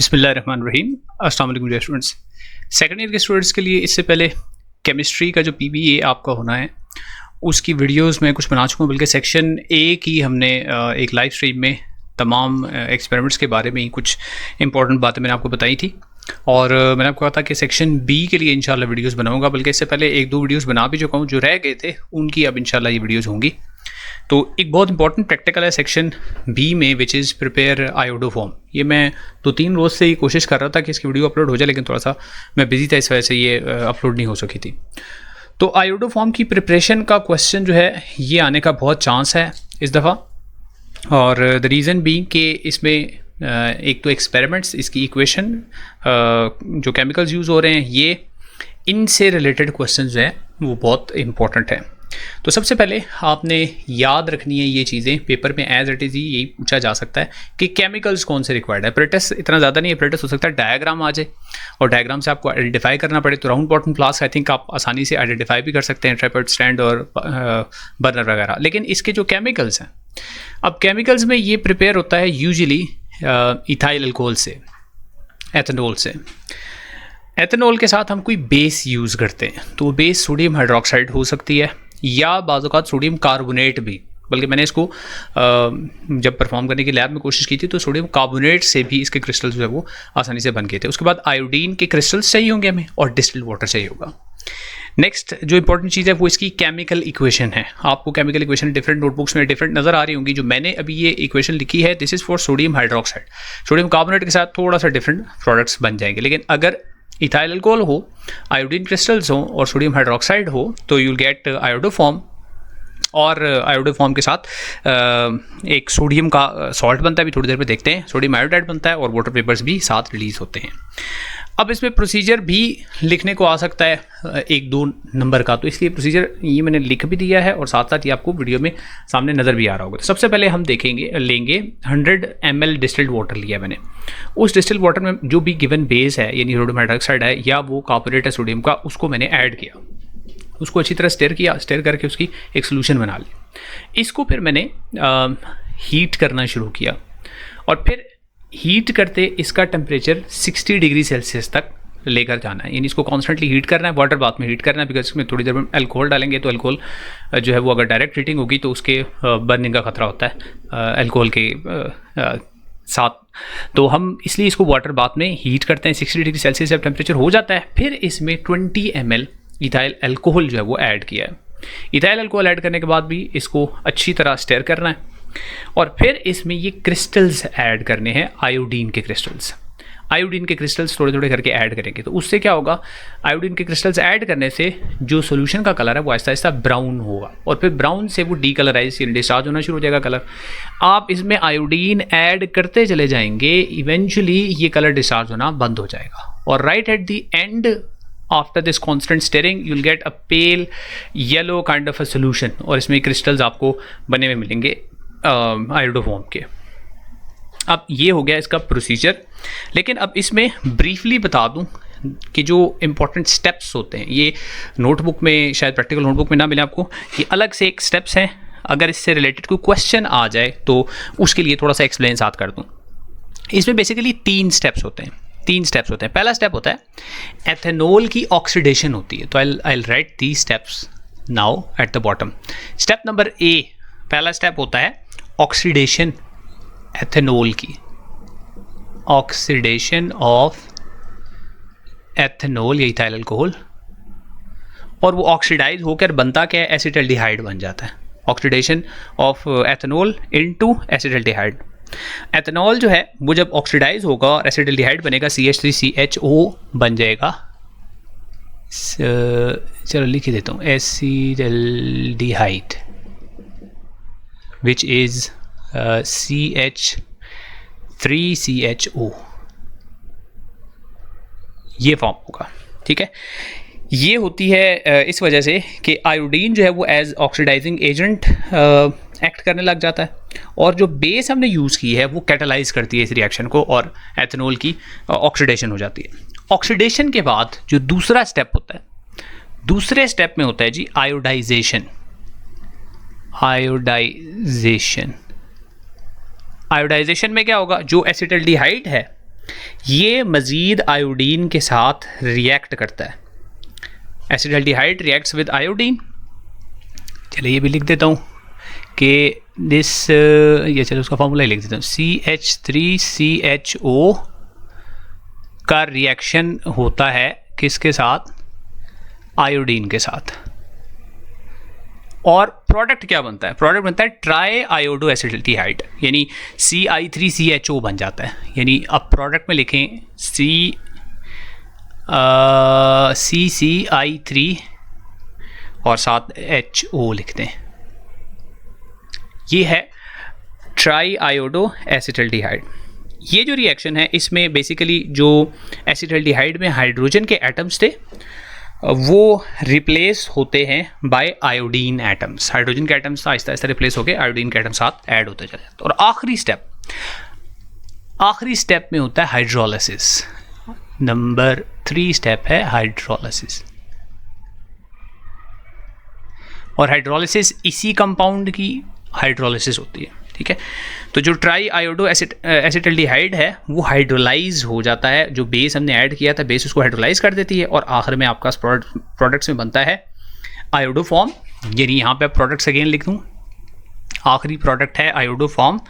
बिस्मिल्लाहिर्रहमानिर्रहीम। अस्सलाम वालेकुम स्टूडेंट्स। सेकंड ईयर के स्टूडेंट्स के लिए इससे पहले केमिस्ट्री का जो पीबीए आपका होना है उसकी वीडियोस मैं कुछ बना चुका हूँ, बल्कि सेक्शन ए की हमने एक लाइव स्ट्रीम में तमाम एक्सपेरिमेंट्स के बारे में ही कुछ इंपॉर्टेंट बातें मैंने आपको बताई थी। और मैंने आपको कहा था कि सेक्शन बी के लिए इंशाल्लाह वीडियोस बनाऊंगा, बल्कि इससे पहले एक दो वीडियोस बना भी चुका हूँ, जो रह गए थे उनकी अब इंशाल्लाह ये वीडियोस होंगी। तो एक बहुत इंपॉर्टेंट प्रैक्टिकल है सेक्शन बी में, विच इज़ प्रिपेयर आयोडोफॉर्म। ये मैं 2-3 रोज़ से ही कोशिश कर रहा था कि इसकी वीडियो अपलोड हो जाए, लेकिन थोड़ा सा मैं बिजी था, इस वजह से ये अपलोड नहीं हो सकी थी। तो आयोडोफॉर्म की प्रिपरेशन का क्वेश्चन जो है ये आने का बहुत चांस है इस दफ़ा। और द रीज़न बी कि इसमें एक तो एक्सपेरिमेंट्स, इसकी इक्वेशन, जो केमिकल्स यूज़ हो रहे हैं, ये इनसे रिलेटेड क्वेश्चन जो है वो बहुत इंपॉर्टेंट है। तो सबसे पहले आपने याद रखनी है ये चीज़ें, पेपर में एज इट इज़ ही यही पूछा जा सकता है कि केमिकल्स कौन से रिक्वायर्ड है। प्रेटिस इतना ज़्यादा नहीं है, प्रेटिस हो सकता है डायग्राम आ जाए और डायग्राम से आपको आइडेंटिफाई करना पड़े। तो round bottom flask I think आप आसानी से आइडेंटिफाई भी कर सकते हैं, ट्राइपॉड स्टैंड और बर्नर वगैरह। लेकिन इसके जो केमिकल्स हैं, अब केमिकल्स में ये प्रिपेयर होता है यूजुअली इथाइल अल्कोहल से, एथेनॉल से। एथेनॉल के साथ हम कोई बेस यूज़ करते हैं, तो बेस सोडियम हाइड्रोक्साइड हो सकती है या बाज़ औक़ात सोडियम कार्बोनेट भी। बल्कि मैंने इसको जब परफॉर्म करने की लैब में कोशिश की थी तो सोडियम कार्बोनेट से भी इसके क्रिस्टल्स जो है वो आसानी से बन गए थे। उसके बाद आयोडीन के क्रिस्टल्स चाहिए होंगे हमें और डिस्टिल्ड वाटर चाहिए होगा। नेक्स्ट जो इंपॉर्टेंट चीज़ है वो इसकी केमिकल इक्वेशन है। आपको केमिकल इक्वेशन डिफरेंट नोटबुक्स में डिफरेंट नज़र आ रही होंगी। जो मैंने अभी ये इक्वेशन लिखी है, this is for sodium hydroxide. Sodium carbonate के साथ थोड़ा सा डिफरेंट प्रोडक्ट्स बन जाएंगे, लेकिन अगर इथाइल अल्कोहल हो, आयोडीन क्रिस्टल्स हो और सोडियम हाइड्रोक्साइड हो तो यूल गेट आयोडोफॉर्म। और आयोडोफॉर्म के साथ एक सोडियम का सॉल्ट बनता है, अभी थोड़ी देर में देखते हैं। सोडियम आयोडाइड बनता है और वाटर वेपर्स भी साथ रिलीज होते हैं। अब इसमें प्रोसीजर भी लिखने को आ सकता है 1-2 नंबर का, तो इसलिए प्रोसीजर ये मैंने लिख भी दिया है और साथ साथ ये आपको वीडियो में सामने नज़र भी आ रहा होगा। तो सबसे पहले हम लेंगे 100 ml डिस्टिल्ड वाटर लिया मैंने। उस डिस्टिल्ड वाटर में जो भी गिवन बेस है, यानी सोडियम हाइड्रोक्साइड है या वो कार्बोनेट है सोडियम का, उसको मैंने ऐड किया। उसको अच्छी तरह स्टेयर किया, स्टेयर करके उसकी एक सोल्यूशन बना ली। इसको फिर मैंने हीट करना शुरू किया और फिर हीट करते इसका टेम्परेचर 60 डिग्री सेल्सियस तक लेकर जाना है। यानी इसको कॉन्स्टेंटली हीट करना है, वाटर बाथ में हीट करना है, बिकॉज इसमें थोड़ी देर में अल्कोहल डालेंगे तो अल्कोहल जो है वो अगर डायरेक्ट हीटिंग होगी तो उसके बर्निंग का खतरा होता है अल्कोहल के साथ। तो हम इसलिए इसको वाटर बाथ में हीट करते हैं। 60 डिग्री सेल्सियस जब टेम्परेचर हो जाता है, फिर इसमें 20 ml इथाइल अल्कोहल जो है वो ऐड किया है। इथाइल अल्कोहल ऐड करने के बाद भी इसको अच्छी तरह स्टेयर करना है और फिर इसमें ये क्रिस्टल्स ऐड करने हैं, आयोडीन के क्रिस्टल्स। आयोडीन के क्रिस्टल्स थोड़े थोड़े करके ऐड करेंगे, तो उससे क्या होगा, आयोडीन के क्रिस्टल्स ऐड करने से जो सोल्यूशन का कलर है वो आहिस्ता आहिस्ता ब्राउन होगा और फिर ब्राउन से वो डीकलराइज यानी डिस्चार्ज होना शुरू हो जाएगा कलर। आप इसमें आयोडीन ऐड करते चले जाएंगे, इवेंचुअली ये कलर डिस्चार्ज होना बंद हो जाएगा और right at the end after this constant steering you'll get a pale yellow kind of a solution और इसमें क्रिस्टल्स आपको बने हुए मिलेंगे आयोडोफॉर्म के। अब ये हो गया इसका प्रोसीजर, लेकिन अब इसमें ब्रीफली बता दूं कि जो इम्पोर्टेंट स्टेप्स होते हैं, ये नोटबुक में शायद प्रैक्टिकल नोटबुक में ना मिले आपको, ये अलग से एक स्टेप्स हैं। अगर इससे रिलेटेड कोई क्वेश्चन आ जाए तो उसके लिए थोड़ा सा एक्सप्लेन साथ कर दूँ। इसमें बेसिकली 3 स्टेप्स होते हैं। पहला स्टेप होता है एथेनॉल की ऑक्सीडेशन होती है, तो I write the steps now at the bottom. Step number A, पहला स्टेप होता है ऑक्सीडेशन एथेनॉल की, ऑक्सीडेशन ऑफ एथेनॉल या इथाइल अल्कोहल, और वो ऑक्सीडाइज होकर बनता क्या है, एसिटल्डिहाइड बन जाता है। Oxidation of ethanol into acetaldehyde. Ethanol जो है वो जब ऑक्सीडाइज होगा और एसिटल्डिहाइड बनेगा, CH3CHO बन जाएगा। चलो लिख ही देता हूँ, एसिटल्डिहाइड विच इज़ CH3CHO, ये फॉर्म होगा। ठीक है, ये होती है इस वजह से कि आयोडीन जो है वो एज ऑक्सीडाइजिंग एजेंट एक्ट करने लग जाता है और जो बेस हमने यूज़ की है वो कैटालाइज करती है इस रिएक्शन को और एथेनॉल की ऑक्सीडेशन हो जाती है। ऑक्सीडेशन के बाद जो दूसरा स्टेप होता है, दूसरे स्टेप में होता है जी आयोडाइजेशन। आयोडाइजेशन में क्या होगा, जो एसिटल्डिहाइड है ये मज़ीद आयोडीन के साथ रिएक्ट करता है। Acetaldehyde reacts with iodine. चलिए ये भी लिख देता हूँ कि ये चलो उसका फॉर्मूला ही लिख देता हूँ। CH3CHO का रिएक्शन होता है किसके साथ? आयोडीन के साथ। और प्रोडक्ट क्या बनता है? प्रोडक्ट बनता है ट्राई आयोडो एसिटाल्डिहाइड, यानी CI3CHO बन जाता है। यानी अब प्रोडक्ट में लिखें CCI3 और साथ HO लिखते हैं। ये है ट्राई आयोडो एसिटाल्डिहाइड। ये जो रिएक्शन है इसमें बेसिकली जो एसिटाल्डिहाइड में हाइड्रोजन के एटम्स थे वो रिप्लेस होते हैं बाय आयोडीन एटम्स। हाइड्रोजन के एटम्स आहिस्ता आहिस्ता रिप्लेस होकर आयोडीन के एटम साथ ऐड होते चले जाते हैं। और आखिरी स्टेप में होता है हाइड्रोलिसिस। नंबर 3 स्टेप है हाइड्रोलिसिस। और हाइड्रोलिसिस इसी कंपाउंड की हाइड्रोलिसिस होती है, ठीक है। तो जो ट्राई आयोडो एसिटाल्डिहाइड है वो हाइड्रोलाइज हो जाता है। जो बेस हमने ऐड किया था बेस उसको हाइड्रोलाइज कर देती है और आखिर में आपका प्रोडक्ट्स में बनता है आयोडो फॉर्म। यानी यहाँ पे प्रोडक्ट्स अगेन लिख दूँ, आखिरी प्रोडक्ट है iodo form.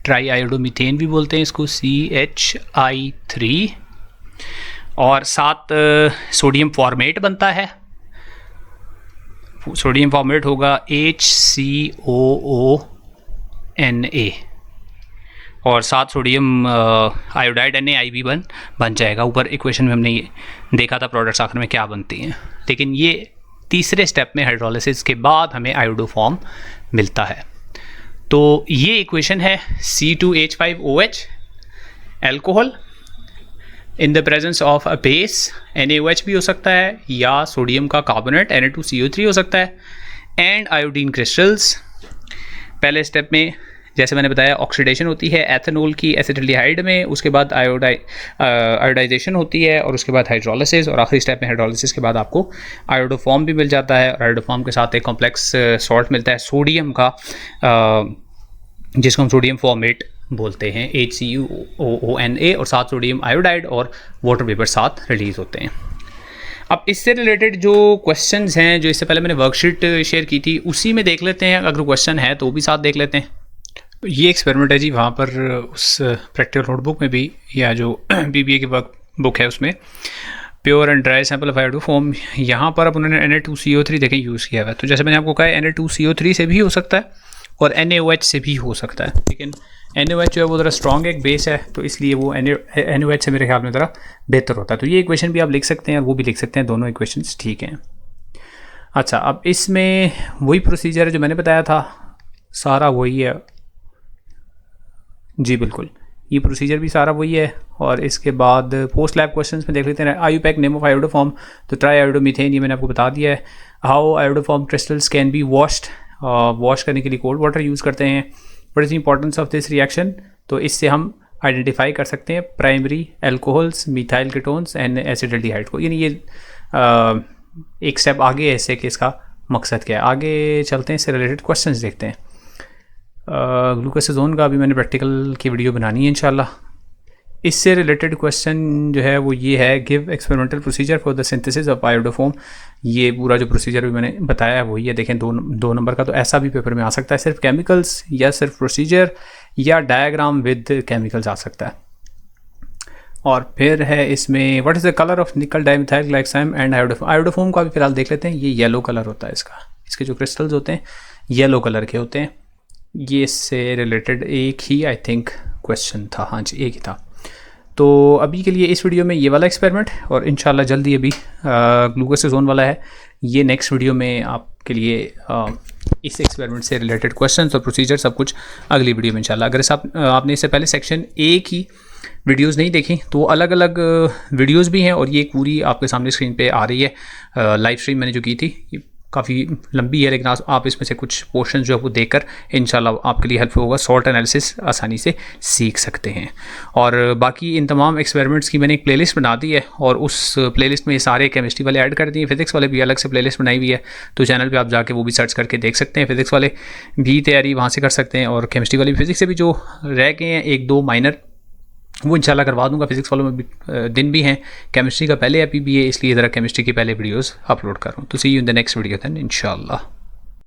Try iodo methane भी बोलते हैं इसको, CHI3। और साथ सोडियम फॉर्मेट बनता है। सोडियम फॉर्मेट होगा HCOONA और साथ सोडियम आयोडाइड NaI भी बन जाएगा। ऊपर इक्वेशन में हमने ये देखा था प्रोडक्ट्स आखिर में क्या बनती हैं। लेकिन ये तीसरे स्टेप में हाइड्रोलिसिस के बाद हमें आयोडो फॉर्म मिलता है। तो ये इक्वेशन है C2H5OH alcohol in the presence of a base NaOH भी हो सकता है या सोडियम का कार्बोनेट Na2CO3 हो सकता है एंड आयोडीन क्रिस्टल्स। पहले स्टेप में जैसे मैंने बताया ऑक्सीडेशन होती है एथेनॉल की एसिटाल्डिहाइड में, उसके बाद आयोडाइजेशन होती है और उसके बाद हाइड्रोलिसिस, और आखिरी स्टेप में हाइड्रोलिसिस के बाद आपको आयोडोफॉर्म भी मिल जाता है। और आयोडोफॉर्म के साथ एक कॉम्प्लेक्स सॉल्ट मिलता है सोडियम का, जिसको हम सोडियम फॉर्मेट बोलते हैं HCOONA, और साथ सोडियम आयोडाइड और वाटर वेपर साथ रिलीज़ होते हैं। अब इससे रिलेटेड जो क्वेश्चंस हैं जो इससे पहले मैंने वर्कशीट शेयर की थी उसी में देख लेते हैं, अगर क्वेश्चन है तो भी साथ देख लेते हैं। ये एक्सपेरिमेंट है जी, वहाँ पर उस प्रैक्टिकल नोटबुक में भी या जो BBA की वर्क बुक है उसमें pure and dry sample of iodoform, यहाँ पर अब उन्होंने Na2CO3 देखें यूज़ किया हुआ है। तो जैसे मैंने आपको कहा Na2CO3 से भी हो सकता है और NaOH से भी हो सकता है, लेकिन NaOH जो है वो ज़रा स्ट्रॉन्ग एक बेस है तो इसलिए वो NaOH से मेरे ख्याल में ज़रा बेहतर होता है। तो ये इक्वेशन भी आप लिख सकते हैं और वो भी लिख सकते हैं, दोनों इक्वेशंस ठीक हैं। अच्छा, अब इसमें वही प्रोसीजर है जो मैंने बताया था, सारा वही है जी, बिल्कुल ये प्रोसीजर भी सारा वही है। और इसके बाद पोस्ट लैब क्वेश्चंस में देख लेते हैं। IUPAC नेम ऑफ आयोडोफॉर्म, तो ट्राई आयोडोमीथेन ये मैंने आपको बता दिया है। How iodoform crystals can be washed, wash करने के लिए कोल्ड वाटर यूज़ करते हैं। What is the importance of this reaction, तो इससे हम आइडेंटिफाई कर सकते हैं primary alcohols, methyl ketones and acetaldehyde को। यानी ये एक स्टेप आगे है इससे कि इसका मकसद क्या है। आगे चलते हैं, इससे रिलेटेड क्वेश्चंस देखते हैं। ग्लूकोसिजोन का अभी मैंने प्रैक्टिकल की वीडियो बनानी है इंशाल्लाह। इससे रिलेटेड क्वेश्चन जो है वो ये है, give experimental procedure for the synthesis of iodoform. ये पूरा जो प्रोसीजर भी मैंने बताया है वही है, देखें दो नंबर का। तो ऐसा भी पेपर में आ सकता है, सिर्फ केमिकल्स या सिर्फ प्रोसीजर या डायग्राम विद केमिकल्स आ सकता है। और फिर है इसमें what is the colour of nickel dimethyl glyoxime and iodoform. Iodoform का भी फिलहाल देख लेते हैं, ये येलो कलर होता है इसका, इसके जो क्रिस्टल्स होते हैं येलो कलर के होते हैं। ये इससे रिलेटेड एक ही आई थिंक क्वेश्चन था, हाँ जी एक ही था। तो अभी के लिए इस वीडियो में ये वाला एक्सपेरिमेंट, और इंशाल्लाह जल्दी अभी ग्लूकोसिजोन वाला है, ये नेक्स्ट वीडियो में आपके लिए इस एक्सपेरिमेंट से रिलेटेड क्वेश्चंस और प्रोसीजर सब कुछ अगली वीडियो में इंशाल्लाह। अगर आपने इससे पहले सेक्शन ए की वीडियोस नहीं देखी तो अलग अलग वीडियोस भी हैं, और ये पूरी आपके सामने स्क्रीन पे आ रही है। लाइव स्ट्रीम मैंने जो की थी ये काफ़ी लंबी है, लेकिन आप इसमें से कुछ पोर्शन जो है वो देखकर इंशाल्लाह आपके लिए हेल्पफुल होगा। सॉल्ट एनालिसिस आसानी से सीख सकते हैं। और बाकी इन तमाम एक्सपेरिमेंट्स की मैंने एक प्लेलिस्ट बना दी है, और उस प्लेलिस्ट में ये सारे केमिस्ट्री वाले ऐड कर दिए, फिजिक्स वाले भी अलग से प्लेलिस्ट बनाई हुई है। तो चैनल पे आप जाके वो भी सर्च करके देख सकते हैं। फिजिक्स वाले भी तैयारी वहाँ से कर सकते हैं, और केमिस्ट्री वाली फिजिक्स से भी जो रह गए हैं 1-2 माइनर वो इंशाल्लाह करवा दूंगा। फिजिक्स वालों में भी दिन भी हैं, केमिस्ट्री का पहले है PBA, इसलिए ज़रा केमिस्ट्री की पहले वीडियोस अपलोड कर रहा हूँ। तो see you in the next video then इंशाल्लाह।